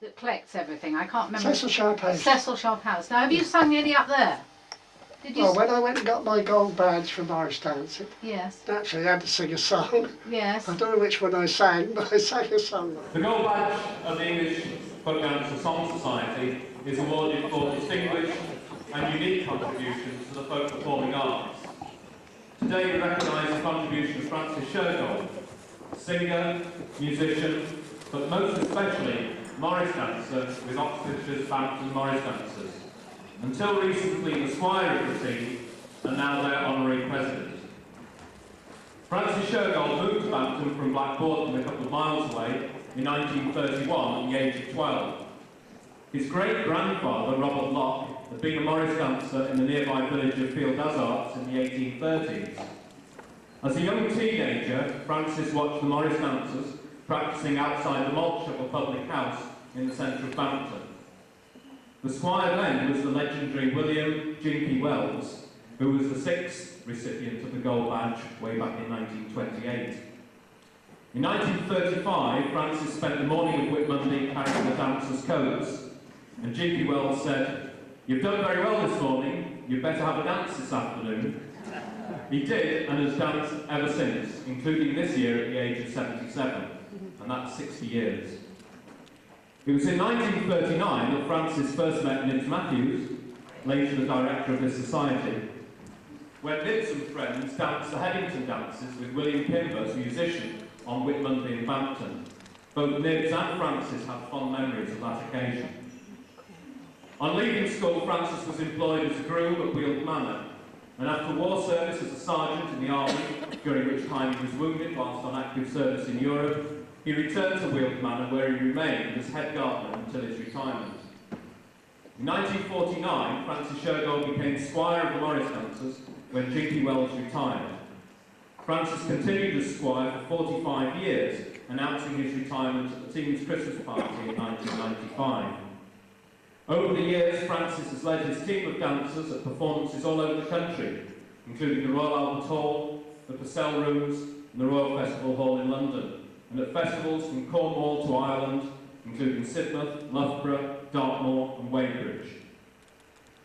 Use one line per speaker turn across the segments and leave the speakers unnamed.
that collects everything. I can't remember.
Cecil Sharp House.
Cecil Sharp House. Now, have you sung any up there? Did you?
Well, when I went and got my gold badge for Morris dancing,
yes.
naturally I had to sing a song.
Yes.
I don't know which one I sang, but I sang a song.
The gold badge of the English Folk Dancer Song Society is awarded for distinguished and unique contributions to the folk performing arts. Today we recognise the contribution of Francis Shergold, singer, musician, but most especially Morris dancer with Oxfordshire's Bampton Morris dancers. Until recently the squire of the team, and now their honorary president. Francis Shergold moved to Bampton from Bampton, a couple of miles away, in 1931 at the age of 12. His great-grandfather, Robert Locke, had been a Morris dancer in the nearby village of Field Azarts in the 1830s. As a young teenager, Francis watched the Morris dancers practising outside the malt shop or public house in the centre of Bampton. The squire then was the legendary William Jinky Wells, who was the 6th recipient of the gold badge way back in 1928. In 1935, Francis spent the morning of Whit Monday carrying the dancers' coats, and Jinky Wells said, "You've done very well this morning, you'd better have a dance this afternoon." He did, and has danced ever since, including this year at the age of 77, and that's 60 years. It was in 1939 that Francis first met Nibs Matthews, later the director of this society, when Nibs and friends danced the Headington dances with William Kimber's musician on Whit Monday in Bampton. Both Nibs and Francis have fond memories of that occasion. On leaving school, Francis was employed as a groom at Weald Manor, and after war service as a sergeant in the army, during which time he was wounded whilst on active service in Europe, he returned to Weald Manor, where he remained as head gardener until his retirement. In 1949, Francis Shergold became squire of the Morris dancers when Jinky Wells retired. Francis continued as squire for 45 years, announcing his retirement at the team's Christmas party in 1995. Over the years, Francis has led his team of dancers at performances all over the country, including the Royal Albert Hall, the Purcell Rooms, and the Royal Festival Hall in London, and at festivals from Cornwall to Ireland, including Sidmouth, Loughborough, Dartmoor and Weybridge.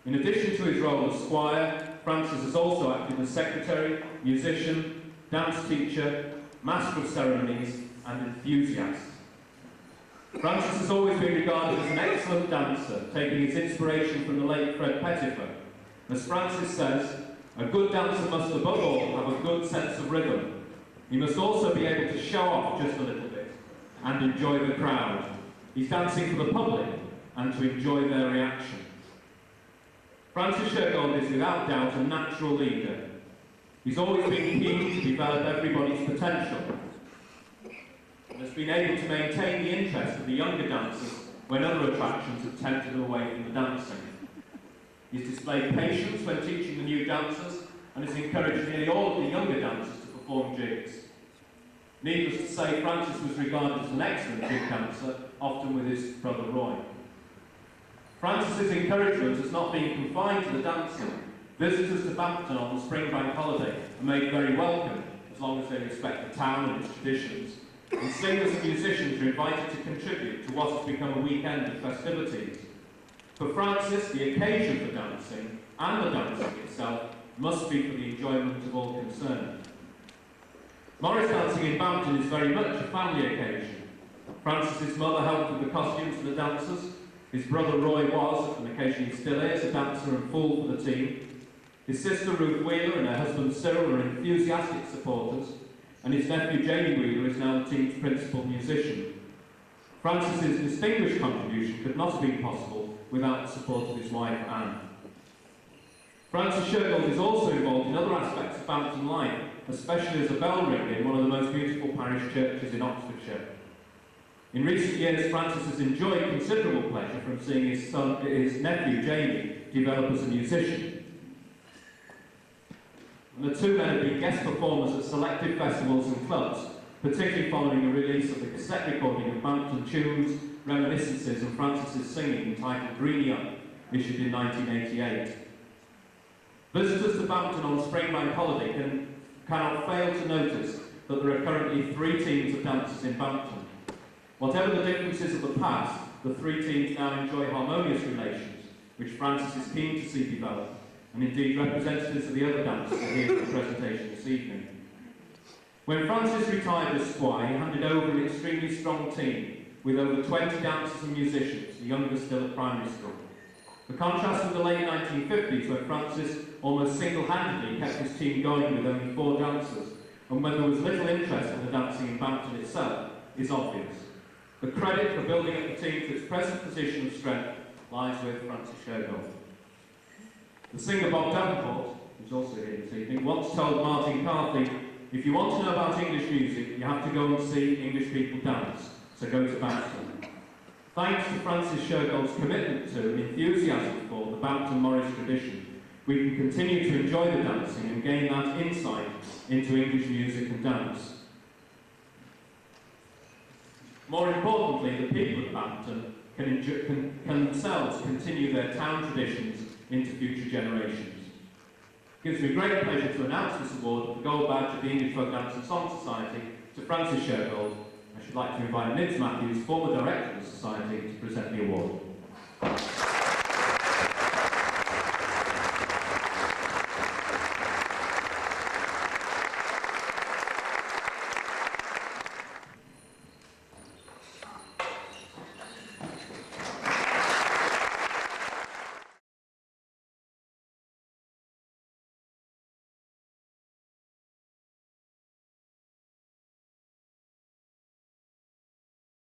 In addition to his role as squire, Francis has also acted as secretary, musician, dance teacher, master of ceremonies and enthusiast. Francis has always been regarded as an excellent dancer, taking his inspiration from the late Fred Pettifer. As Francis says, a good dancer must above all have a good sense of rhythm. He must also be able to show off just a little bit and enjoy the crowd. He's dancing for the public and to enjoy their reaction. Francis Shergold is without doubt a natural leader. He's always been keen to develop everybody's potential and has been able to maintain the interest of the younger dancers when other attractions have tempted them away from the dancing. He's displayed patience when teaching the new dancers and has encouraged nearly all of the younger dancers to perform jigs. Needless to say, Francis was regarded as an excellent jig dancer, often with his brother Roy. Francis's encouragement has not been confined to the dancing. Visitors to Bampton on the spring bank holiday are made very welcome, as long as they respect the town and its traditions. And singers and musicians are invited to contribute to what has become a weekend of festivities. For Francis, the occasion for dancing, and the dancing itself, must be for the enjoyment of all concerned. Morris dancing in Bampton is very much a family occasion. Francis's mother helped with the costumes for the dancers. His brother Roy was, and occasionally still is, a dancer and fool for the team. His sister Ruth Wheeler and her husband Cyril are enthusiastic supporters, and his nephew Jamie Wheeler is now the team's principal musician. Francis's distinguished contribution could not have been possible without the support of his wife Anne. Francis Shergold is also involved in other aspects of Bampton life, especially as a bell ringer in one of the most beautiful parish churches in Oxfordshire. In recent years, Francis has enjoyed considerable pleasure from seeing his nephew Jamie develop as a musician. And the two men have been guest performers at selected festivals and clubs, particularly following the release of the cassette recording of Bampton tunes, reminiscences and Francis's singing entitled Greenie Up, issued in 1988. Visitors to Bampton on spring bank holiday cannot fail to notice that there are currently 3 teams of dancers in Bampton. Whatever the differences of the past, the three teams now enjoy harmonious relations, which Francis is keen to see develop, and indeed representatives of the other dancers are here for the presentation this evening. When Francis retired as squire, he handed over an extremely strong team with over 20 dancers and musicians, the youngest still at primary school. The contrast with the late 1950s, when Francis almost single-handedly kept his team going with only 4 dancers, and when there was little interest in the dancing in Bampton itself, is obvious. The credit for building up the team to its present position of strength lies with Francis Shergold. The singer Bob Davenport, who's also here this evening, once told Martin Carthy, "If you want to know about English music, you have to go and see English people dance, so go to Bampton." Thanks to Francis Shergold's commitment to and enthusiasm for the Bampton Morris tradition, we can continue to enjoy the dancing and gain that insight into English music and dance. More importantly, the people of Bampton can themselves continue their town traditions into future generations. It gives me great pleasure to announce this award, the Gold Badge of the English Folk Dance and Song Society, to Francis Shergold. I should like to invite Nibs Matthews, former director of the Society, to present the award.